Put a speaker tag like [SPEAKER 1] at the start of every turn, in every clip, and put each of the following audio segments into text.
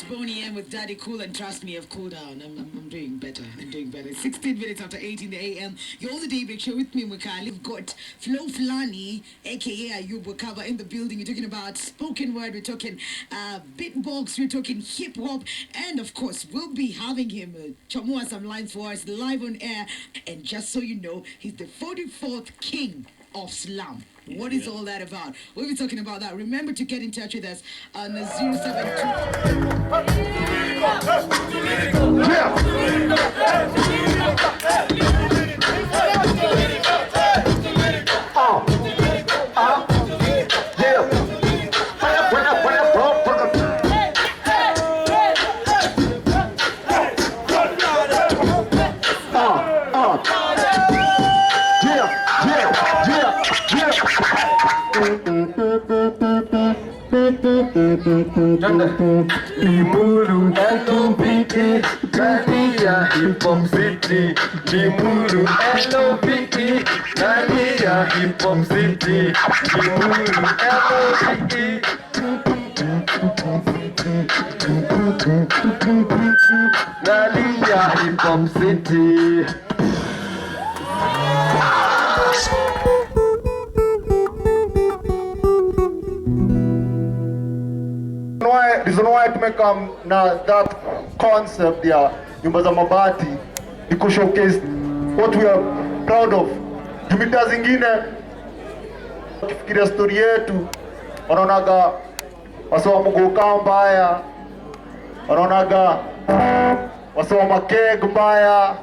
[SPEAKER 1] Boney M with Daddy Cool, and trust me, I've cooled down. I'm doing better. I'm doing better. 16 minutes after 8 in the a.m. You're on the Daybreak Show with me, Mukali. We've got Flo Flani, aka Ayub Wakaba, in the building. We're talking about spoken word. We're talking beatbox. We're talking hip hop, and of course, we'll be having him chamua some lines for us live on air. And just so you know, he's the 44th king of Slam. What is all that about? We'll be talking about that. Remember to get in touch with us on
[SPEAKER 2] Dimulu L-O-V-E Nania Hip Hop City Dimulu L-O-V-E Nania Hip Hop City Dimulu L-O-V-E Nania Hip Hop City. Reason why to make that concept there, NYUMBA ZA MABATI, to showcase what we are proud of. Jumita zingine tukifikiria story yetu, wanaonaga wasowa mgoka mbaya, wanaonaga wasowa makeg mbaya.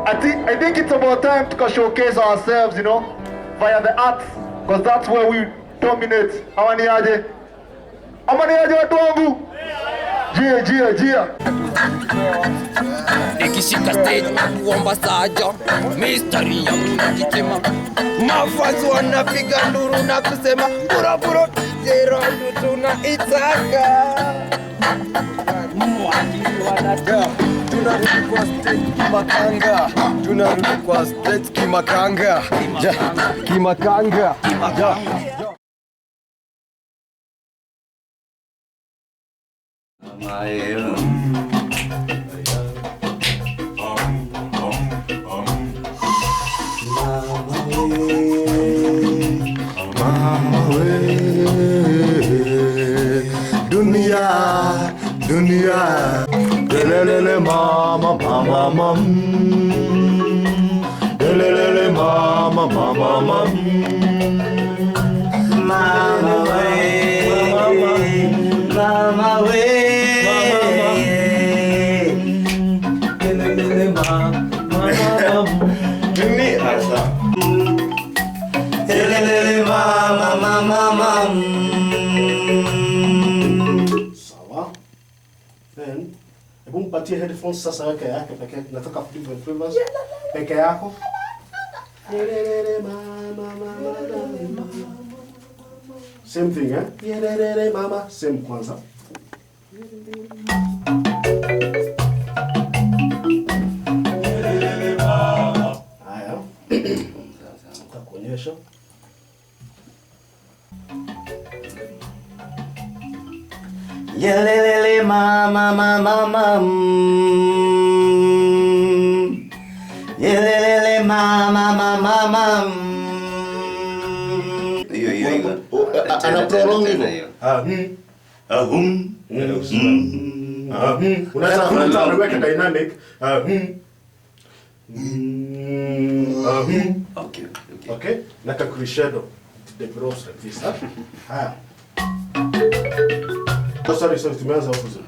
[SPEAKER 2] I think it's about time to showcase ourselves, you know, via the arts, because that's where we dominate. Amani aje watu wangu. Jia.
[SPEAKER 3] Nikishika stage na kuomba saja, mystery yangu nikitema, mafazi wanapiga nduru na kusema bura zero tunaitaka. Tunarudi kwa stage kimakanga, tunarudi kwa stage kimakanga.
[SPEAKER 2] Dunia, delelele mama, delelele mama,
[SPEAKER 4] Then, hebu mpatie headphones sasa weke yake pekee. Nataka different flavors peke yako. Same thing, eh? Mama, same kwanza. Haya. Nitakuonyesha.
[SPEAKER 5] Yelelele mama. Yelelele mama.
[SPEAKER 2] Hiyo. Ana prolong hivyo. Unaweza kuweka dynamic. Okay. Like a crescendo. The grows like this, huh? Haya. Oh, sorry, tumeanza opposite.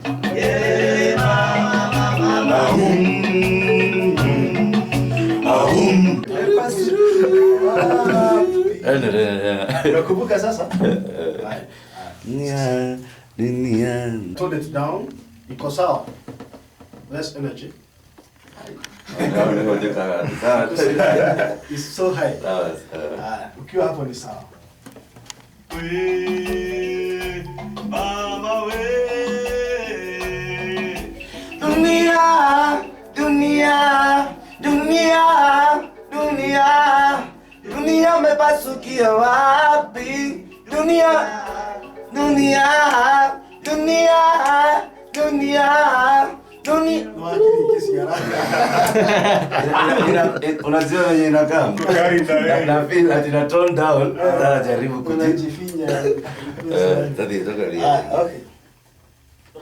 [SPEAKER 2] Unakumbuka sasa? Hold it down. Iko sawa. Less energy. It's so high. Ukiwa hapo ni sawa.
[SPEAKER 5] Mama we. Dunia mepasukia wapi? Dunia dunia, dunia. Unajua wenye inakaa na feel ati na tone down na jaribu
[SPEAKER 4] kujifinya.
[SPEAKER 5] Tadi
[SPEAKER 4] okay.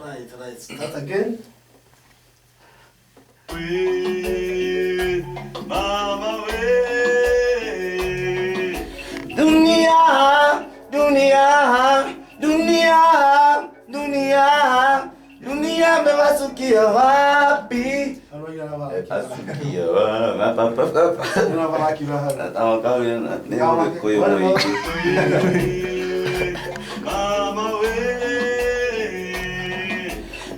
[SPEAKER 4] Right, start again.
[SPEAKER 5] We mama we dunia, dunia, dunia, dunia. Dunia memasukia wapi? Asukia wapi? Nataka kawe na neno koyo mwiki. Mama we.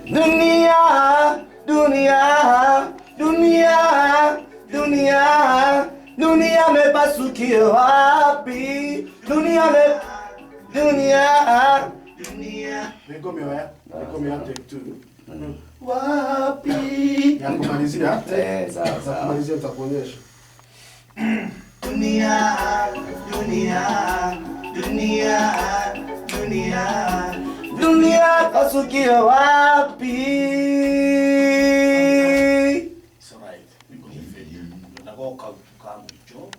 [SPEAKER 5] Dunia, dunia, dunia, dunia. Dunia memasukia wapi? Dunia. Dunia.
[SPEAKER 4] Niko miwa take 2. Wapi? Ya kumalizia? Sawa. Kumalizia nitakuonyesha.
[SPEAKER 5] Dunia, dunia, dunia, dunia. Dunia kasukia wapi?
[SPEAKER 4] It's alright. Niko hivi. Nagoka kukamjo.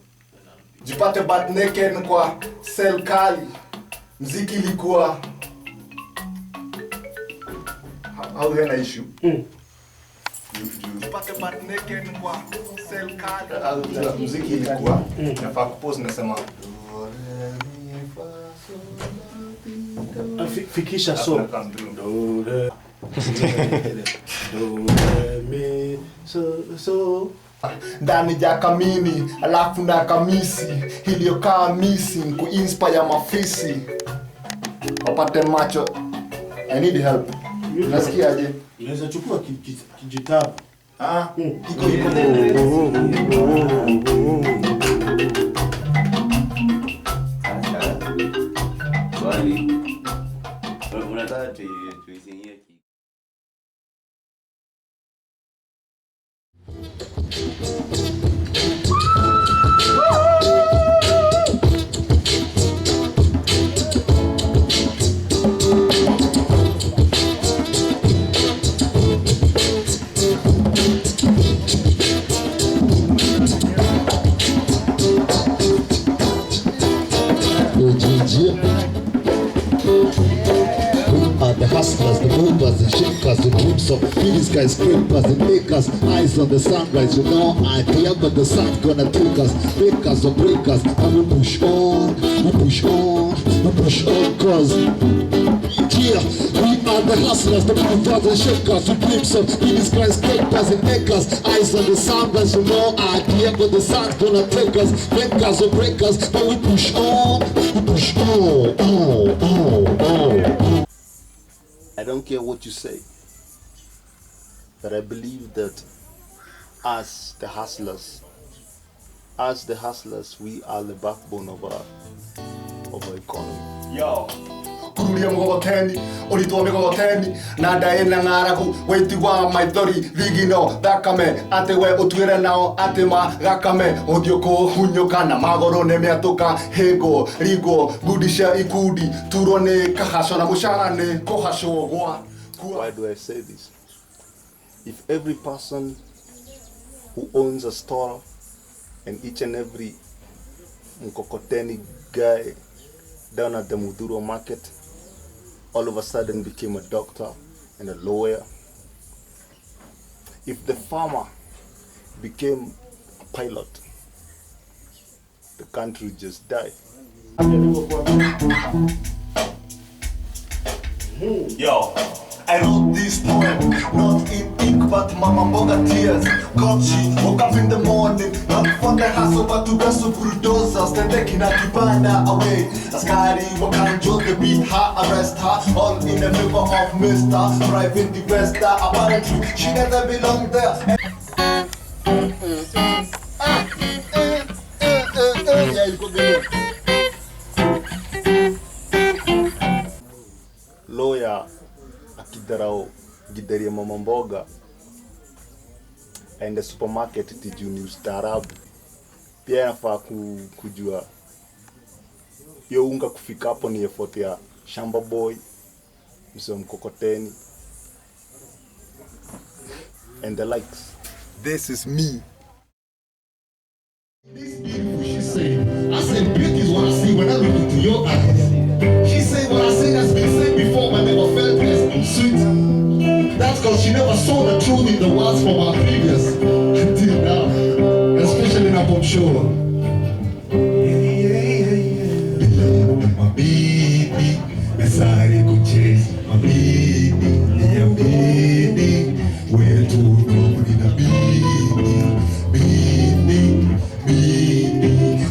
[SPEAKER 2] Jipate butt naked kwa cell kali. Mziki ilikuwa au hena issue. Jipate butt naked kwa cell kali. Mziki ilikuwa nafaa kupose nasema
[SPEAKER 4] fikisha so do re mi so
[SPEAKER 2] ndani ya kamini alafu na kamisi iliyokaa missing kuinspire mafisi wapate macho. I need help. Unasikiaje?
[SPEAKER 4] Unaweza chukua kijitabu.
[SPEAKER 2] Iko
[SPEAKER 5] Swali. Unataka tuisingie
[SPEAKER 6] The hustlers, the movers, the shakers, the dreams of mini skyscrapers, the makers, eyes on the sunrise. You know I clear, but the sun's gonna take us, makers or breakers, and we push on, we push on, we push on, cause yeah, we are the hustlers, the movers, the shakers, the dreams of mini skyscrapers, the makers, eyes on the sunrise. You know I clear, but the sun's gonna take us, makers or breakers, but we push on, we push on.
[SPEAKER 7] I don't care what you say, but I believe that as the hustlers, we are the backbone of our economy.
[SPEAKER 2] Yo, kurudia mgogoteni, ulitoa mgogoteni, na daena ngaragu, weti wa maithori, vigino, thakame, ate we utwire nao, ate magakame, uthioko hunyoka na magoro nemiatuka, hego, rigo, budisha ikudi, turone kahasho na musharane, kohasho gwa.
[SPEAKER 7] Why do I say this? If every person who owns a store and each and every mkokoteni guy down at the Muduro market all of a sudden became a doctor and a lawyer, if the farmer became a pilot, the country just died.
[SPEAKER 2] Yo, I wrote this poem, not in ink but mama mboga tears. God she woke up in the morning, not for the hustle but to wrestle bulldozers. Then taking a kibana away. Askari wakanjo the beat her, arrest her, all in the favor of Mr. Private investor. Apparently she never belonged there.
[SPEAKER 7] Lawyer akidarao gidaria mama mboga and the supermarket tiju ni ustaarabu. Pia nafaa kujua yo unga kufika hapo ni effort ya shamba boy, mzee mkokoteni, and the likes.
[SPEAKER 3] This is me.
[SPEAKER 6] She said, I said, beauty is what I see when I look into your eyes. She said, what I said has been said before, but never felt less sweet. That's because she never saw the truth in the words from our previous until now, especially in a pop show. My baby, sorry, go chase my baby, yeah, baby, where to go with a baby.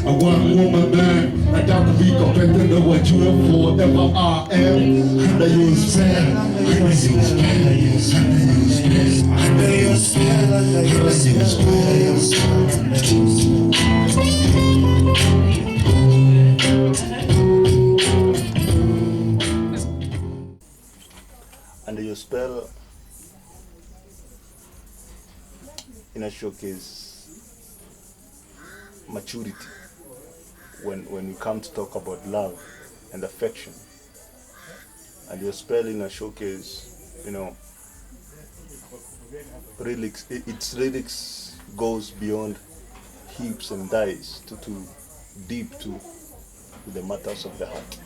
[SPEAKER 6] I want woman, man. I can't be compared to what you have forever I am. Under your spell, under your spell, under your spell, under your
[SPEAKER 7] Under your spell, in a showcase maturity when we come to talk about love and affection. And your spell in a showcase, you know, lyrics, its lyrics goes beyond hips and dies to deep to the matters of the heart.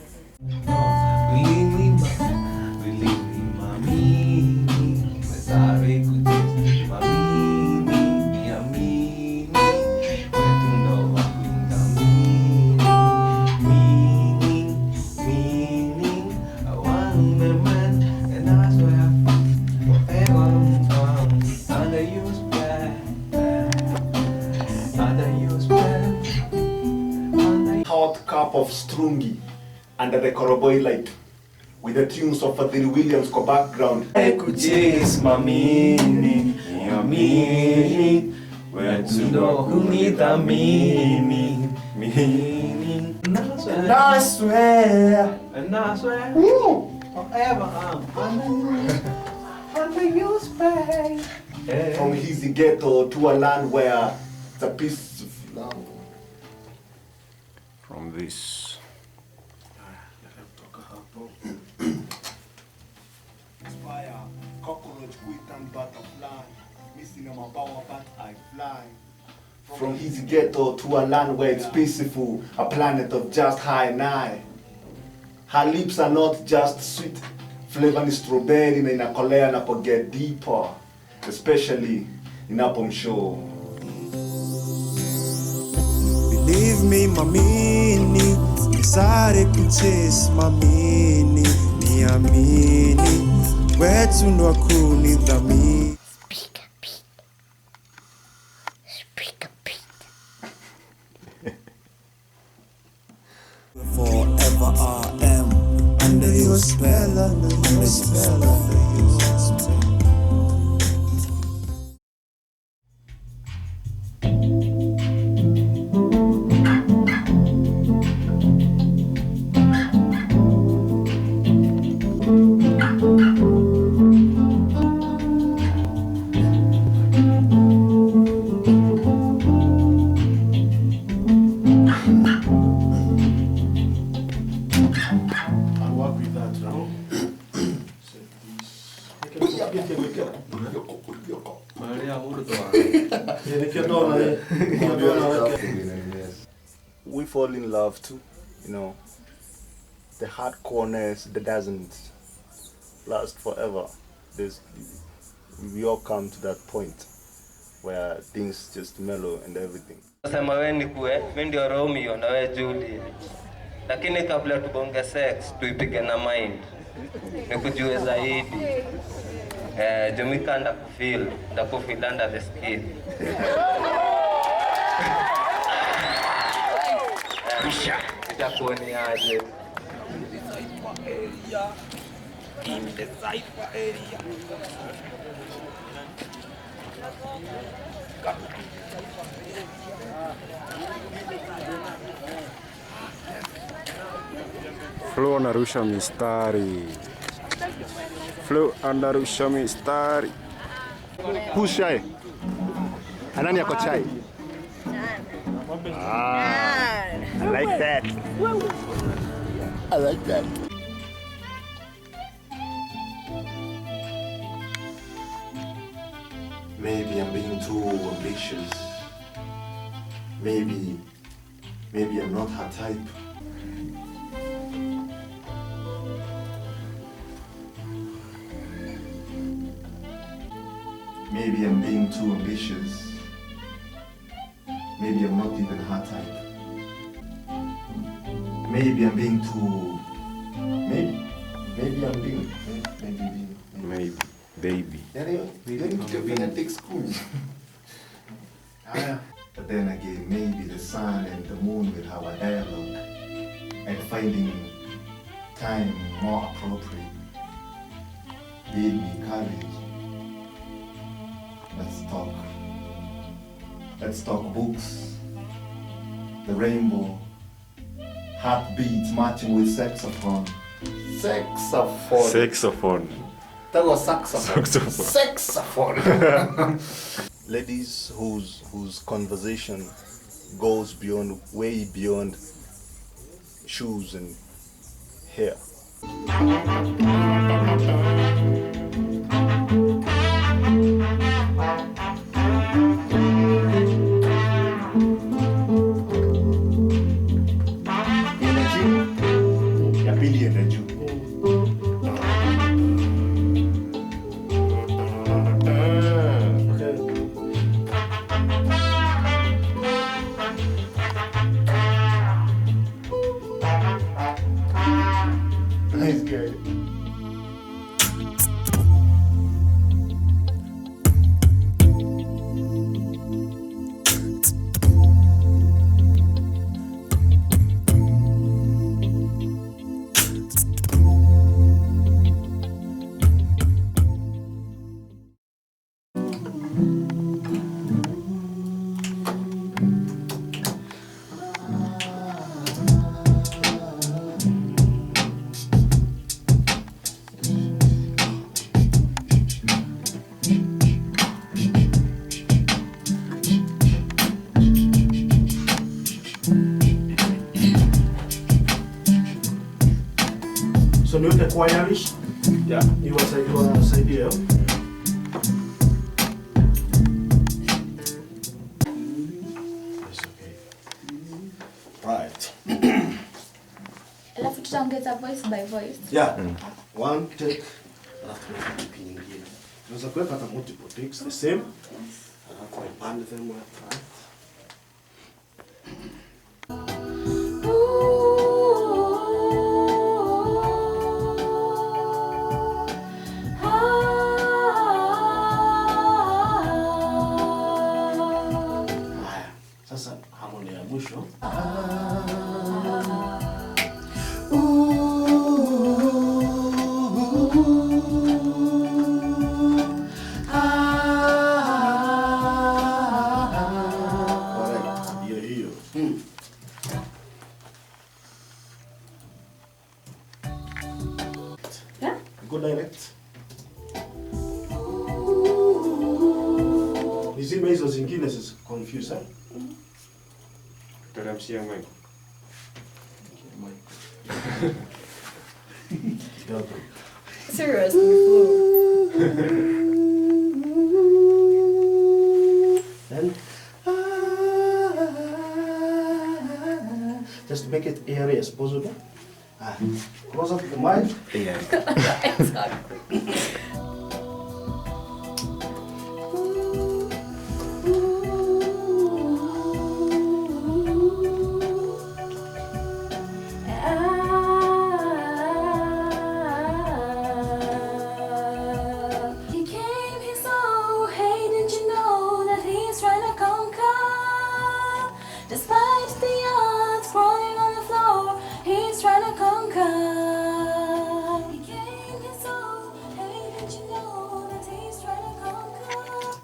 [SPEAKER 7] Hot cup of strungi under the Koroboy light with the tunes of Adil Williams ko background.
[SPEAKER 5] Ekuchis mamini, yamini, wetundo kunithamini, mini. And I swear, forever I'm under your spell.
[SPEAKER 7] From his ghetto to a land where it's a piece of love.
[SPEAKER 3] From this.
[SPEAKER 2] Fire, cockroach, quit and butterfly. Missing on my power, but I fly.
[SPEAKER 7] From his ghetto to a land where it's peaceful, a planet of just high and high. Her lips are not just sweet, flavor is strawberry in a color and get deeper, especially in a pom show.
[SPEAKER 8] Believe me, mamini, nisare kuchase mamini, niamini, wetu ndo kunithamini. Forever I am under your spell, under your spell, under your spell.
[SPEAKER 4] I'll work with that now.
[SPEAKER 7] We fall in love too, you know. The hardcoreness that doesn't last forever. We all come to that point where things just mellow and everything.
[SPEAKER 9] Sema wewe ni kue, mimi ndio Romeo na wewe Juliet. Lakini kabla tubonge sex, tuipige na mind. Nikujue zaidi. Jumika ndakufeel under the skin. Itakuoni aje. In the cypher area.
[SPEAKER 3] Flow anarusha mistari. Flow anarusha mistari.
[SPEAKER 7] Who's shy? Anani yako chai? I like that. I like that.
[SPEAKER 2] Maybe I'm being too ambitious. Maybe I'm not her type. Maybe I'm being too ambitious. Maybe I'm not even her type. Maybe I'm being too. Maybe I'm being.
[SPEAKER 5] Maybe. Baby.
[SPEAKER 2] Anyway, definitely school. But then again, maybe the sun and the moon will have a dialogue and finding time more appropriate gave me courage. Let's talk books, the rainbow, heartbeats matching with saxophone.
[SPEAKER 5] Saxophone.
[SPEAKER 2] That was saxophone. Saxophone.
[SPEAKER 7] Ladies whose conversation goes beyond, way beyond shoes and hair.
[SPEAKER 2] Nice guy.
[SPEAKER 4] So niweke choirish.
[SPEAKER 7] Yeah.
[SPEAKER 4] Iwasaidia. It's okay. Right.
[SPEAKER 10] Alafu tutaongeza voice by voice.
[SPEAKER 4] Yeah. One take. Alafu tunaweka kipi nyingine. Tunaweza kuweka hata multiple takes the same. Alafu I band them right. Sasa harmony ya mwisho. Hiyo.
[SPEAKER 10] Yeah?
[SPEAKER 4] Go direct. Nizime hizo zingine zisi confuse, eh?
[SPEAKER 5] Teremshia mic.
[SPEAKER 10] Serious.
[SPEAKER 4] And just make it airy as possible. Close up the mic.
[SPEAKER 10] Exactly.
[SPEAKER 11] He came, he saw, hey, did you know that he's trying to conquer? Despite the odds crawling on the floor, he's trying to conquer. He came, he saw, hey, did you know that he's trying to conquer?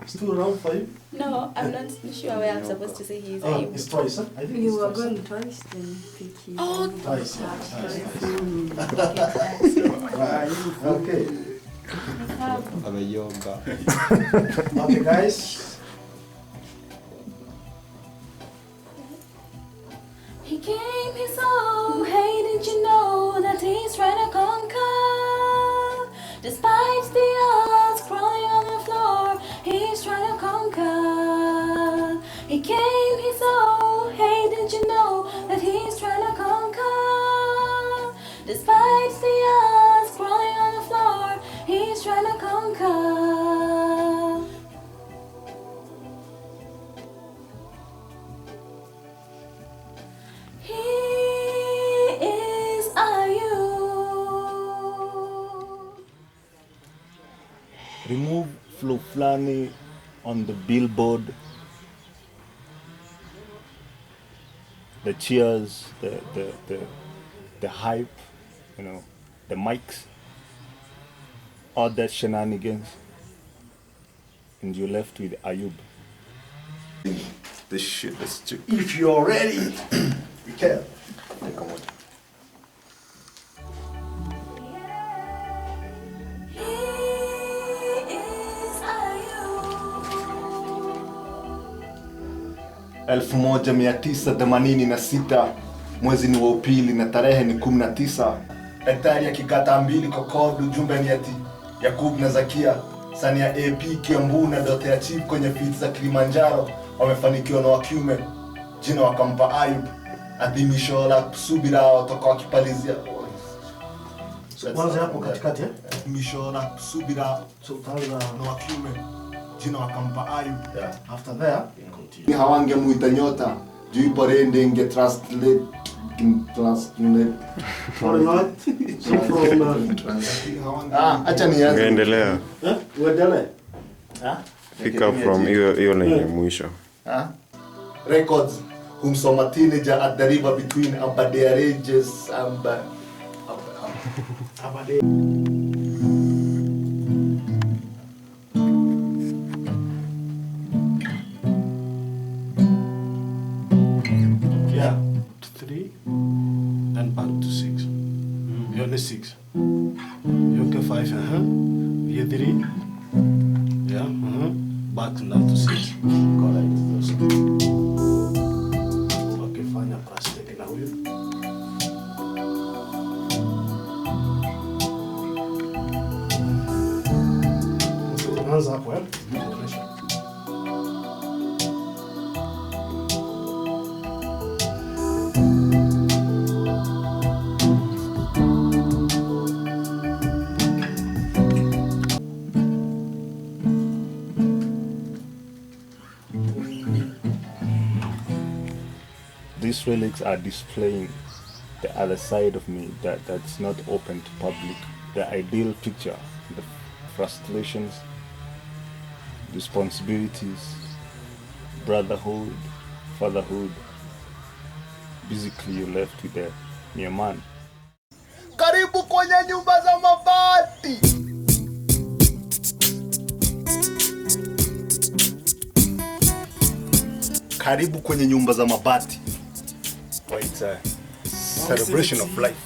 [SPEAKER 4] It's too round for you.
[SPEAKER 10] No, I'm not sure where I'm supposed to say he's
[SPEAKER 4] Oh, it's twice, huh? I think
[SPEAKER 12] You
[SPEAKER 4] it's
[SPEAKER 12] were
[SPEAKER 4] twice.
[SPEAKER 12] going twice, then pick his
[SPEAKER 10] Oh,
[SPEAKER 4] Twice, yeah.
[SPEAKER 12] Twice.
[SPEAKER 4] Okay.
[SPEAKER 5] Ameyomba.
[SPEAKER 4] Okay, guys.
[SPEAKER 11] He came, he saw, hey, did you know that he's trying to conquer? Despite the odds crawling on the floor, he He came, he saw, hey, didn't you know that he's trying to conquer? Despite the odds crawling on the floor, he's trying to conquer. He is a you.
[SPEAKER 7] Remove Flo Flani on the billboard, the cheers, the hype, you know, the mics, all that shenanigans, and you're left with Ayub.
[SPEAKER 5] This shit is too.
[SPEAKER 4] If you're ready, we can.
[SPEAKER 5] Come on.
[SPEAKER 7] Elfu moja 986 mwezi ni wa upili na tarehe ni 19.
[SPEAKER 4] Daktari akikata mbili kokodu, jumbe ni ati Yakub na Zakia, sani ya AP Kiambu na dote ya Chief kwenye feet za Kilimanjaro wamefanikiwa na wakiume, jina wakampa Ayub, adhimisho la kusubira watoka wakipalizia. Kwanza hapo katikati adhimisho la kusubira na wakiume, jina wakampa Ayub. After there
[SPEAKER 7] Ni hawange muita nyota, juu ipo rende inge translate. Acha nianze.
[SPEAKER 5] Endelea.
[SPEAKER 4] Uendelee.
[SPEAKER 5] Fika from hiyo lenye mwisho.
[SPEAKER 7] Records humsoma teenager at the river between Aberdare Ranges and
[SPEAKER 4] Yeah, 3 and back to 6. You're only 6. You okay 5, You're 3. Yeah, back now to 6. Correct. Okay, fanya prostate na huyo. Tunaanza hapo Tunaonyesha.
[SPEAKER 7] These relics are displaying the other side of me that's not open to public, the ideal picture, the frustrations, responsibilities, brotherhood, fatherhood. Basically you're left with a mere man.
[SPEAKER 3] Karibu kwenye nyumba za mabati.
[SPEAKER 7] Karibu kwenye nyumba za mabati. It's a celebration of life.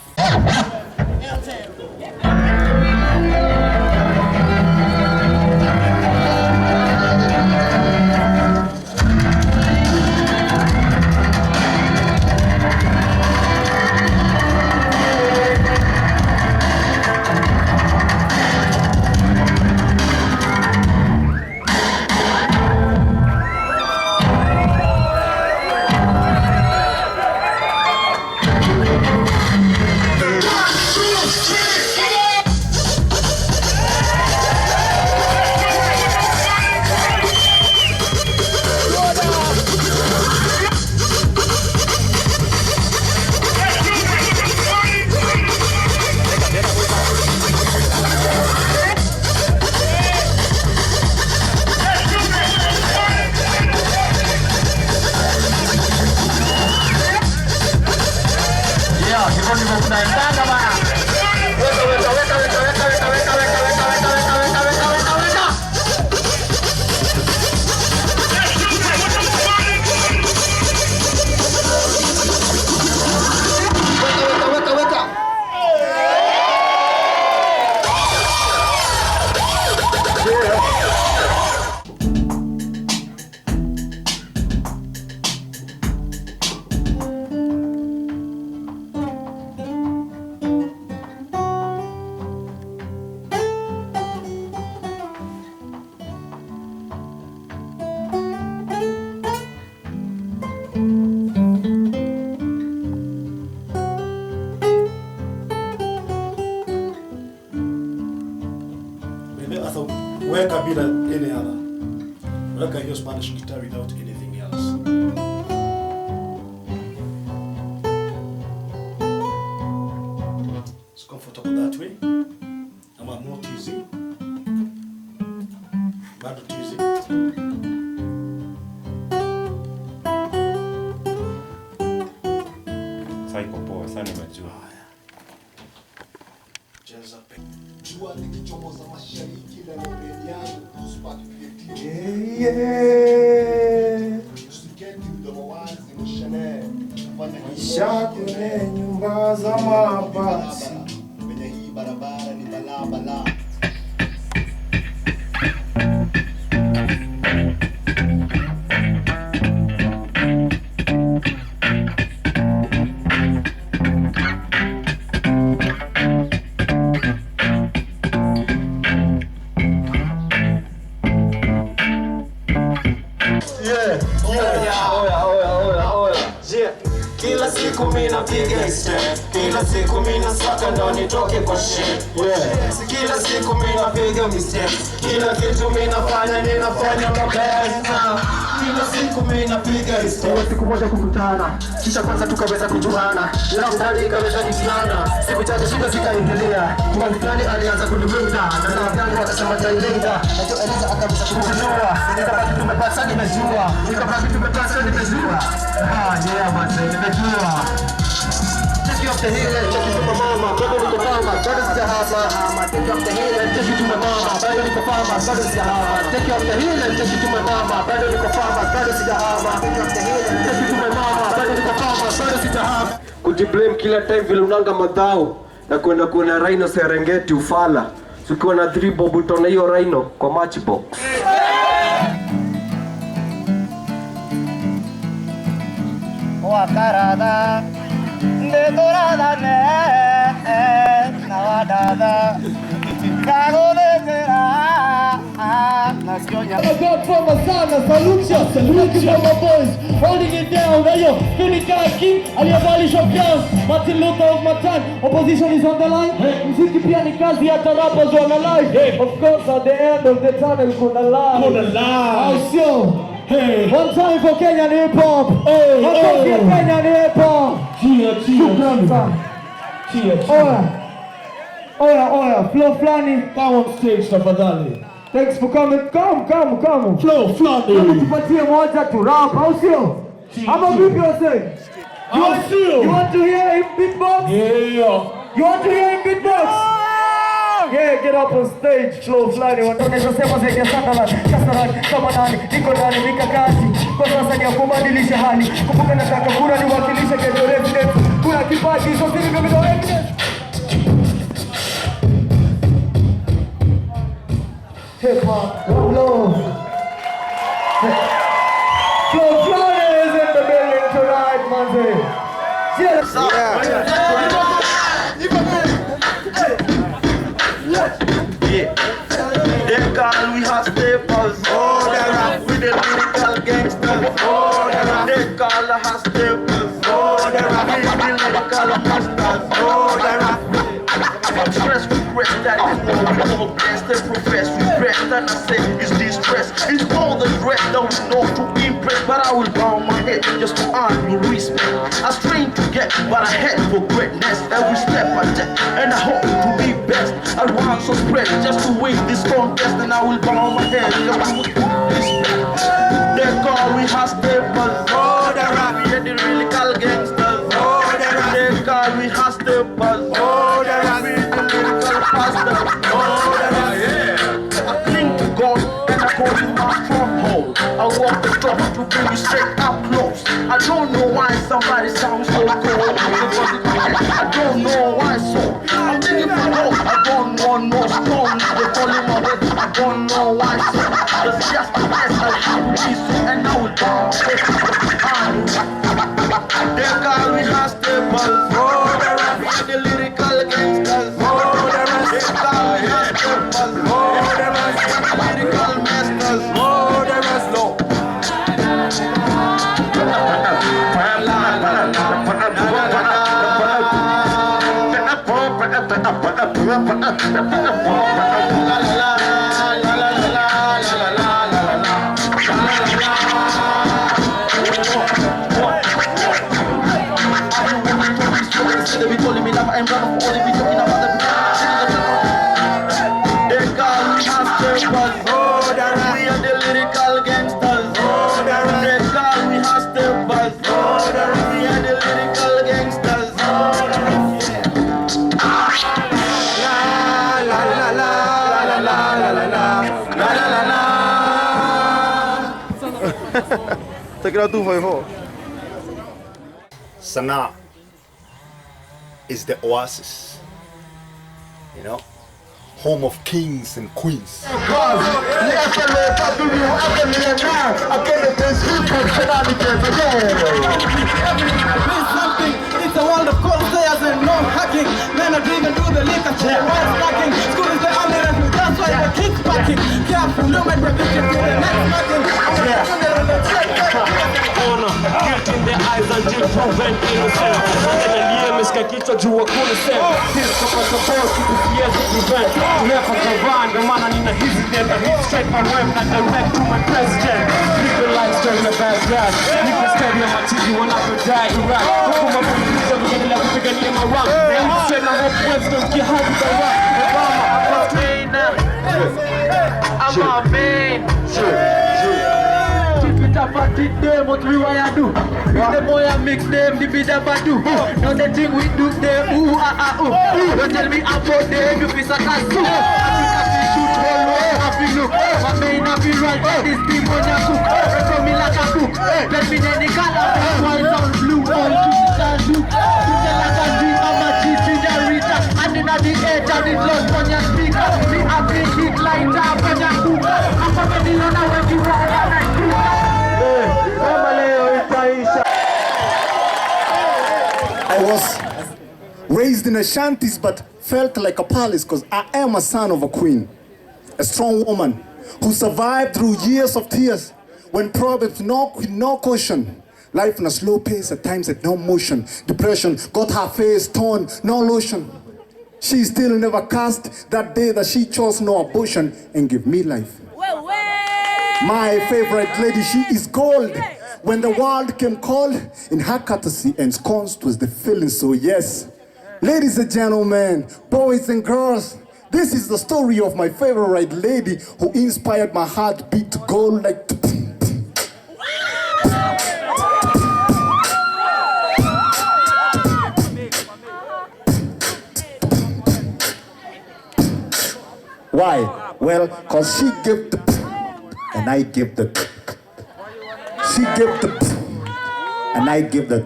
[SPEAKER 13] any other. But I can use Spanish guitar without anything else. It's comfortable that way. I'm not easy. Bado easy.
[SPEAKER 5] Psycho poa sana najua.
[SPEAKER 2] Jua likichomoza mashariki na yangu kusipati creativity. Usiketi mdomo wazi mshane.
[SPEAKER 3] Maisha kwenye nyumba za mabati.
[SPEAKER 2] Kwenye hii barabara ni balabala.
[SPEAKER 14] Kila siku mina piga step, kila siku mina saka ndo nitoke kwa shit. Kila siku mina piga mistake, kila kitu mina ninafanya mabaya. Kila siku mina piga step. Siku moja kukutana, kisha kwanza tukaweza kujuana. Leo ndani kaweza jislana, siku chache shida zikaendelea. Kwa mfano alianza kunivuta, na sababu akasema tailenga. Nacho Eliza akaweza kununua, nikabaki tumepata nimejua, nikabaki tumepata nimejua. Yeah man, nimejua. Take you off the hill and take you to my mama. Bado niko fama, bado sijahama. Take you off the hill and take you to my mama. Bado niko fama, bado sijahama. Take you off the hill and take you to my mama. Bado niko fama, bado sijahama. Take you off the hill and take you to my mama. Bado niko fama, bado sijahama.
[SPEAKER 3] Kujiblame kila time vile unanga madhao na kwenda kuona rhino Serengeti ufala. Ukiwa na 3 bob utaona hiyo rhino kwa matchbox.
[SPEAKER 14] Wakarada Nedorada ne Nawadada Kagodera Nasionya
[SPEAKER 15] Salute you my boys, holding it down. Ayo, Filikaki, aliyevalisha glass, Martin Luther of my time. Opposition is on the line. Mziki pia ni kazi ya rappers on the line. Of course, at the end of the tunnel, kuna line. How so? Hey, one time for Kenyan hip hop. Hey, one time for Kenyan hip hop. Cheers. Oya, Flow Flani, come on stage tafadhali. Thanks for coming. Come. Flow Flani. Kama tupatie moja tu rap, au sio? Ama vipi wase? You want to hear him beatbox? Yeah. You want to hear him beatbox? Yeah, get up on stage, Flow Flani. Wanaonyesha sema zaidi ya Sunderland, Kasarani, kama nani, niko ndani mikakati. Kwa sasa ni ya kubadilisha hali. Kumbuka nataka kura niwakilishe kesho resident. Kuna kipaji, so siri kama ndo evidence. Hip hop, Flow Flani is in the building tonight, man.
[SPEAKER 14] They call we hot steppers. Oh, they rap with the lyrical gangsters. Oh, they call the hot steppers. Oh, they rap with the lyrical monsters. Oh, they rap. Stress, regret that is what we call gangster. Profess regret that I say is distress. It's all the dress that we know to impress, but I will bow my head just to earn your respect. I strain to get, but I head for greatness. Every step I take, and I hope to be best. I want so spread just to win this contest, and I will bow my head just to respect. They call we hot steppers. Oh, they rap, yeah, the really call gangsters. Oh, they call we hot steppers. Oh, they rap, yeah, the lyrical pastors. Oh, they rap, yeah. I cling to God and I go to my stronghold. I walk the talk to bring you straight up close. I don't know why somebody sounds so cold. I don't know why so. I'm thinking for hope. I don't want no stones. They call him my head. I don't know why so. It's just the best I have to be so. And now it's down. They call me hot steppers. Oh, they rap with the lyrical gangsters. Oh, they call me hot steppers. Oh, they rap with the lyrical masters. Oh, they rap slow.
[SPEAKER 7] Take it out 254. Sanaa is the oasis, you know, home of kings and queens.
[SPEAKER 15] It's a world of cold stairs and no hacking. Men are driven to the liquor chair while stacking. School is the only refuge, that's why the kids packing. Careful, no man revision to the next marking.
[SPEAKER 16] Guilt in the eyes until proven innocent. Nimesikia kichwa juu hakuna sema. Kisa kwa support siwezi prevent. Never survive, ndio maana nina hizi data. Hit straight my web na direct to my president. Legalize straight in the bad gas. Niko steady on my TV when I could die to rap. Huku mapolisi wengine kupigania marang. Straight na hope wisdom kihadi the rap. I'm a main.
[SPEAKER 15] Party them, what we wanna do? The boy I mix them, the beat up I do. Now the thing we do them, ooh ah ah ooh. Don't tell me about them, you feel such a soup. Africa we shoot all way, happy look. My main happy right, this team on your cook. Record me like a cook. Let me any color, white and blue, all to the look. You tell like a dream, I'm a cheat in the reader. And in the edge, and it's lost on your speaker. Me happy hit like that on your cook. I'm a baby on a way to ride like you.
[SPEAKER 7] I was raised in a shanties but felt like a palace because I am a son of a queen. A strong woman who survived through years of tears when problems knock with no caution. Life in a slow pace, at times at no motion. Depression got her face torn, no lotion. She still never cast that day that she chose no abortion and gave me life. My favorite lady, she is gold. When the world came cold, in her courtesy and scorns was the feeling. So yes, ladies and gentlemen, boys and girls, this is the story of my favorite lady who inspired my heartbeat to go like Why? Well, cause she gave the and I give the she gave the and I give the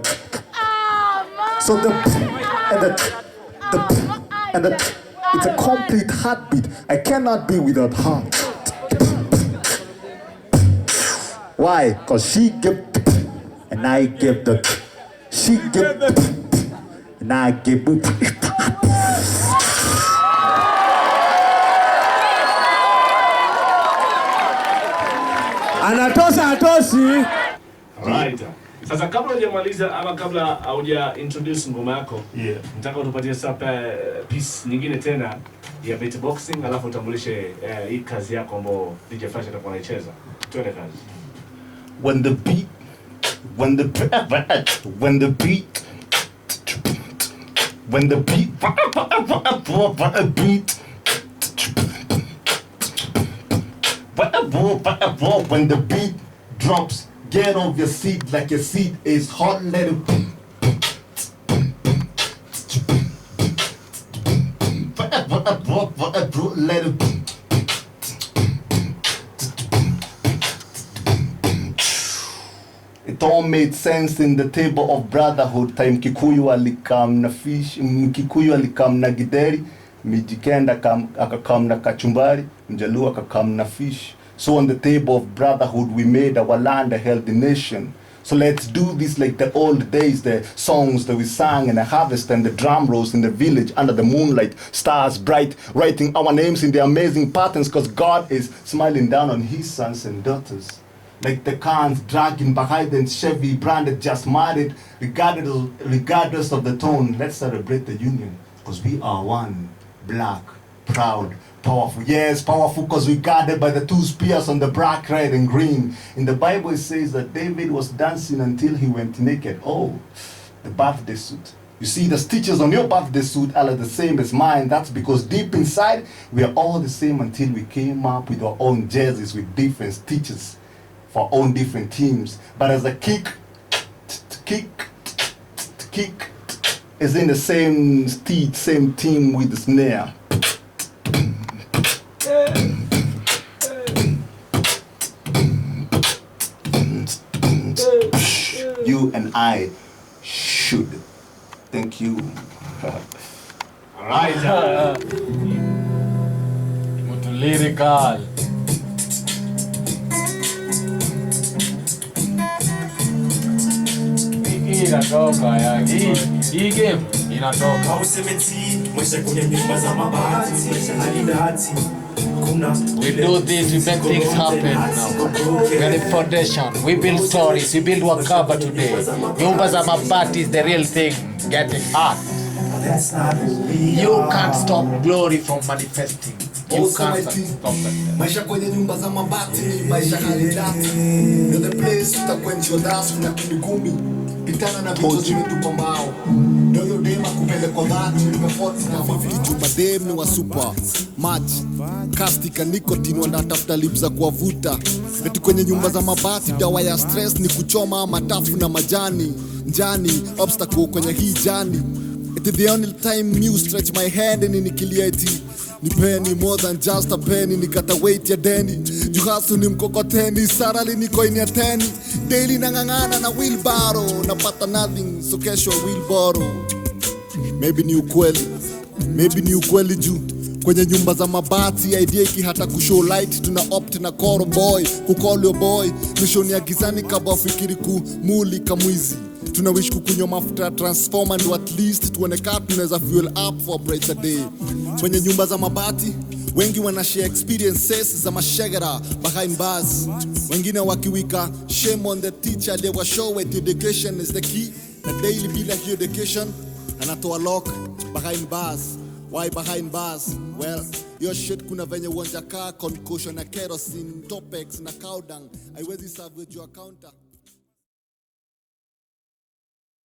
[SPEAKER 7] so the and the it's a complete heartbeat. I cannot be without her. Why? Cause she gave the and I give the she gave the and I give the
[SPEAKER 15] Anatosa atosi.
[SPEAKER 16] Right. Sasa kabla hujamaliza ama kabla hauja introduce ngoma yako, nataka utupatie sasa piece nyingine tena ya beatboxing, alafu utambulishe hii kazi yako ambayo DJ Flash atakuwa anaicheza. Twende kazi.
[SPEAKER 7] When the beat when the beat when the beat drops, get off your seat like your seat is hot. Let it let it It all made sense in the table of brotherhood. Time Kikuyu alikam na fish, Kikuyu alikam na gideri, Mijikenda akakam na kachumbari, Mjaluo akakam na fish. So on the table of brotherhood, we made our land a healthy nation. So let's do this like the old days, the songs that we sang in the harvest and the drum rolls in the village under the moonlight, stars bright, writing our names in the amazing patterns because God is smiling down on his sons and daughters. Like the cans dragging behind and Chevy branded just married, regardless of the tone, let's celebrate the union because we are one, black, proud, powerful. Yes, powerful because we guarded by the two spears on the black, red, and green. In the Bible it says that David was dancing until he went naked. Oh, the birthday suit. You see, the stitches on your birthday suit are the same as mine. That's because deep inside, we are all the same until we came up with our own jerseys with different stitches for our own different teams. But as a kick is in the same steed, same team with the snare. You and I should. Thank you.
[SPEAKER 17] Alright. Muito lyrical. Inatoka ya hii game inatoka.
[SPEAKER 18] We do this, we make things happen now. We are the foundation. We build stories, we build Wakaba today. Nyumba za Mabati is the real thing, getting hot. You can't stop glory from manifesting. You can't stop that.
[SPEAKER 2] Maisha kwenye nyumba za mabati ni maisha halidati. You're the place utaquench your thirst na kumigumi. Pitana na vitu zimetupa mbao. Ndio yo dema kupende kwa dhati. Nimefoti na 50 madem ni wa super match. Kastika nicotine wanatafuta lips za kuwavuta. Eti kwenye nyumba za mabati dawa ya stress ni kuchoma matafu na majani. Njani obstacle kwenye hii jani. It's the only time you stretch my hand and nikilia eti ni penny more than just a penny, nikata weight ya deni. Juhasu ni mkokoteni, sarali niko ini ya teni. Daily nangangana na wheelbarrow, napata nothing, so kesho wheelbarrow. Maybe ni ukweli juu kwenye nyumba za mabati idea iki hata kushow light. Tuna opt na call boy, kucall your boy. Mission ya gizani kaba fikiri kumuli kamwizi. Tuna wish kukunywa mafuta transformer ndo at least tuonekana tunaweza fuel up for a brighter day. Kwenye nyumba za mabati wengi wanashare experiences za mashagara behind bars. Wengine wakiwika shame on the teacher, they were show it education is the key. Na daily bila hiyo education anatoa lock behind bars. Why behind bars? Well, your shit kuna venye uonja kaa concussion na kerosene, topex na cow dung. Haiwezi serve your counter.